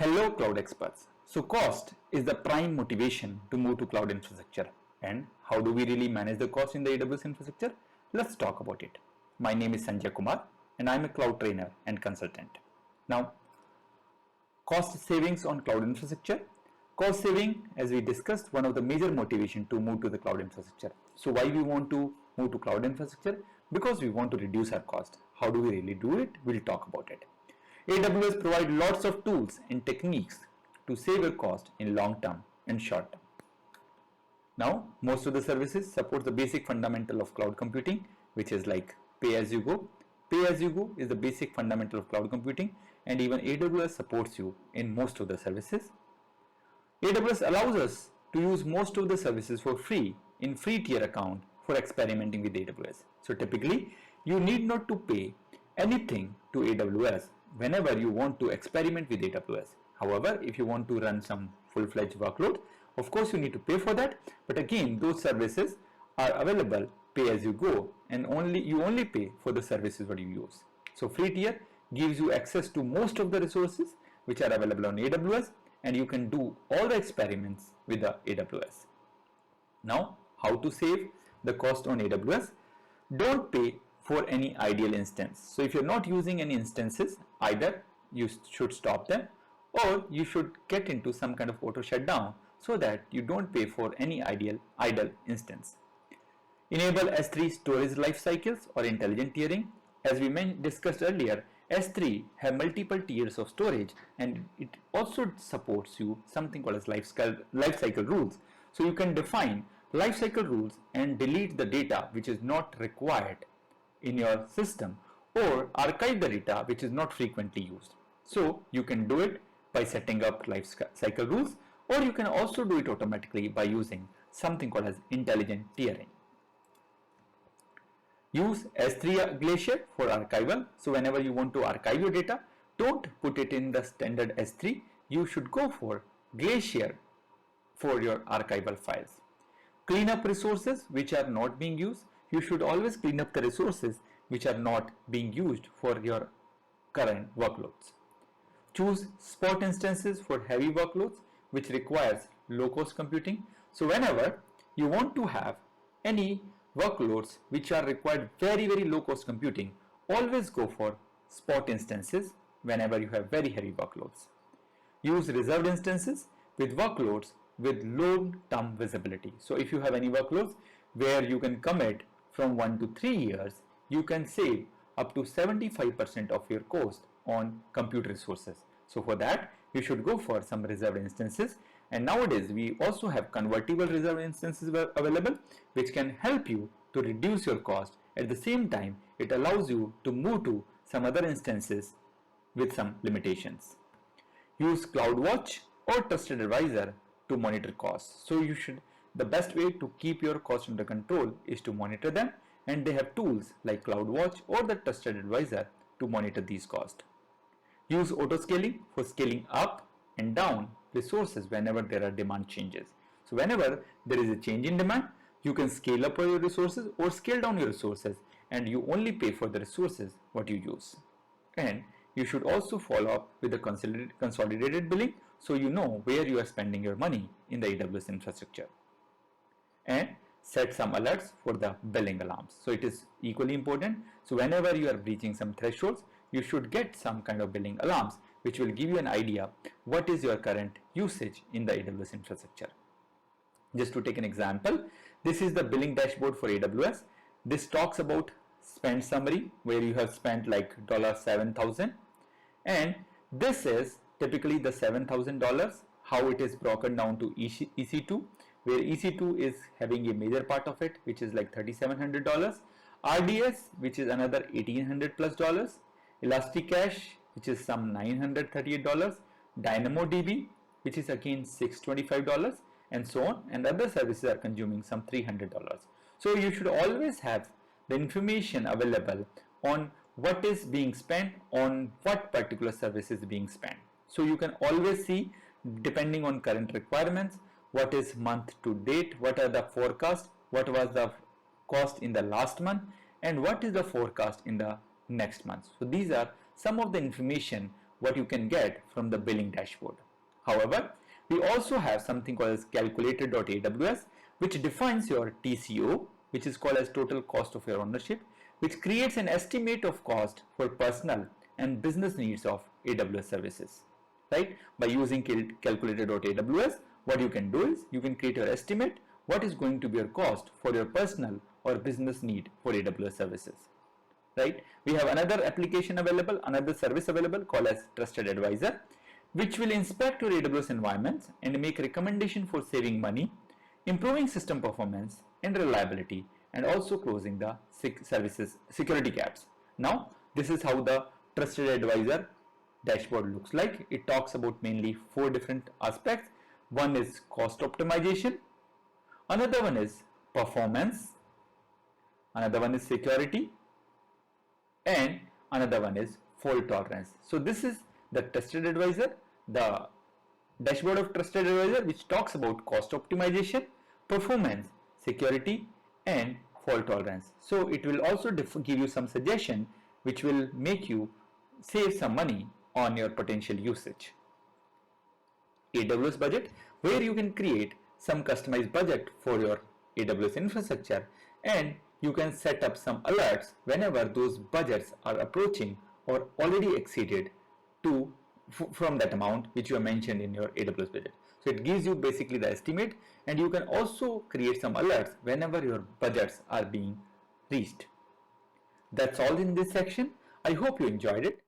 Hello cloud experts. So cost is the prime motivation to move to cloud infrastructure. And how do we really manage the cost in the AWS infrastructure? Let's talk about it. My name is Sanjay Kumar and I'm a cloud trainer and consultant. Now, cost savings on cloud infrastructure. Cost saving, as we discussed, one of the major motivation to move to the cloud infrastructure. So why we want to move to cloud infrastructure? Because we want to reduce our cost. How do we really do it? We'll talk about it. AWS provide lots of tools and techniques to save your cost in long term and short term. Now, most of the services support the basic fundamental of cloud computing, which is like pay as you go. Pay as you go is the basic fundamental of cloud computing, and even AWS supports you in most of the services. AWS allows us to use most of the services for free in free tier account for experimenting with AWS. So typically, you need not to pay anything to AWS whenever you want to experiment with AWS. However, if you want to run some full-fledged workload, of course you need to pay for that. But again, those services are available pay as you go, and you only pay for the services what you use. So free tier gives you access to most of the resources which are available on AWS, and you can do all the experiments with the AWS. Now, how to save the cost on AWS? Don't pay for any ideal instance. So if you're not using any instances, either you should stop them or you should get into some kind of auto shutdown so that you don't pay for any idle instance. Enable S3 storage life cycles or intelligent tiering. As we discussed earlier, S3 have multiple tiers of storage, and it also supports you something called as life cycle rules. So you can define life cycle rules and delete the data which is not required in your system, or archive the data which is not frequently used. So you can do it by setting up life cycle rules, or you can also do it automatically by using something called as intelligent tiering. Use S3 Glacier for archival. So whenever you want to archive your data, don't put it in the standard S3. You should go for Glacier for your archival files. Clean up resources which are not being used. You should always clean up the resources which are not being used for your current workloads. Choose spot instances for heavy workloads which requires low cost computing. So whenever you want to have any workloads which are required very low cost computing, always go for spot instances whenever you have very heavy workloads. Use reserved instances with workloads with long-term visibility. So if you have any workloads where you can commit from 1 to 3 years, you can save up to 75% of your cost on compute resources. So for that, you should go for some reserved instances. And nowadays, we also have convertible reserved instances available, which can help you to reduce your cost. At the same time, it allows you to move to some other instances with some limitations. Use CloudWatch or Trusted Advisor to monitor costs. So the best way to keep your costs under control is to monitor them, and they have tools like CloudWatch or the Trusted Advisor to monitor these costs. Use autoscaling for scaling up and down resources whenever there are demand changes. So whenever there is a change in demand, you can scale up your resources or scale down your resources, and you only pay for the resources what you use. And you should also follow up with the consolidated billing so you know where you are spending your money in the AWS infrastructure. And set some alerts for the billing alarms. So it is equally important. So whenever you are reaching some thresholds, you should get some kind of billing alarms which will give you an idea what is your current usage in the AWS infrastructure. Just to take an example, this is the billing dashboard for AWS. This talks about spend summary where you have spent like $7,000, and this is typically the $7,000, how it is broken down to EC2, where EC2 is having a major part of it, which is like $3,700, RDS, which is another $1,800 plus, Elasticache, which is some $938, DynamoDB, which is again $625, and so on, and other services are consuming some $300. So you should always have the information available on what is being spent on what particular service is being spent. So you can always see, depending on current requirements, what is month to date, what are the forecasts, what was the cost in the last month, and what is the forecast in the next month. So these are some of the information what you can get from the billing dashboard. However, we also have something called as calculator.aws, which defines your TCO, which is called as total cost of your ownership, which creates an estimate of cost for personal and business needs of AWS services. Right? By using calculator.aws, what you can do is you can create your estimate what is going to be your cost for your personal or business need for AWS services. Right? We have another application available, another service available called as Trusted Advisor, which will inspect your AWS environments and make recommendation for saving money, improving system performance and reliability, and also closing the services security gaps. Now, this is how the Trusted Advisor dashboard looks like. It talks about mainly 4 different aspects. One is cost optimization, another one is performance, another one is security, and another one is fault tolerance. So this is the Trusted Advisor, the dashboard of Trusted Advisor, which talks about cost optimization, performance, security, and fault tolerance. So it will also give you some suggestion which will make you save some money on your potential usage. AWS budget, where you can create some customized budget for your AWS infrastructure, and you can set up some alerts whenever those budgets are approaching or already exceeded from that amount which you have mentioned in your AWS budget. So it gives you basically the estimate, and you can also create some alerts whenever your budgets are being reached. That's all in this section. I hope you enjoyed it.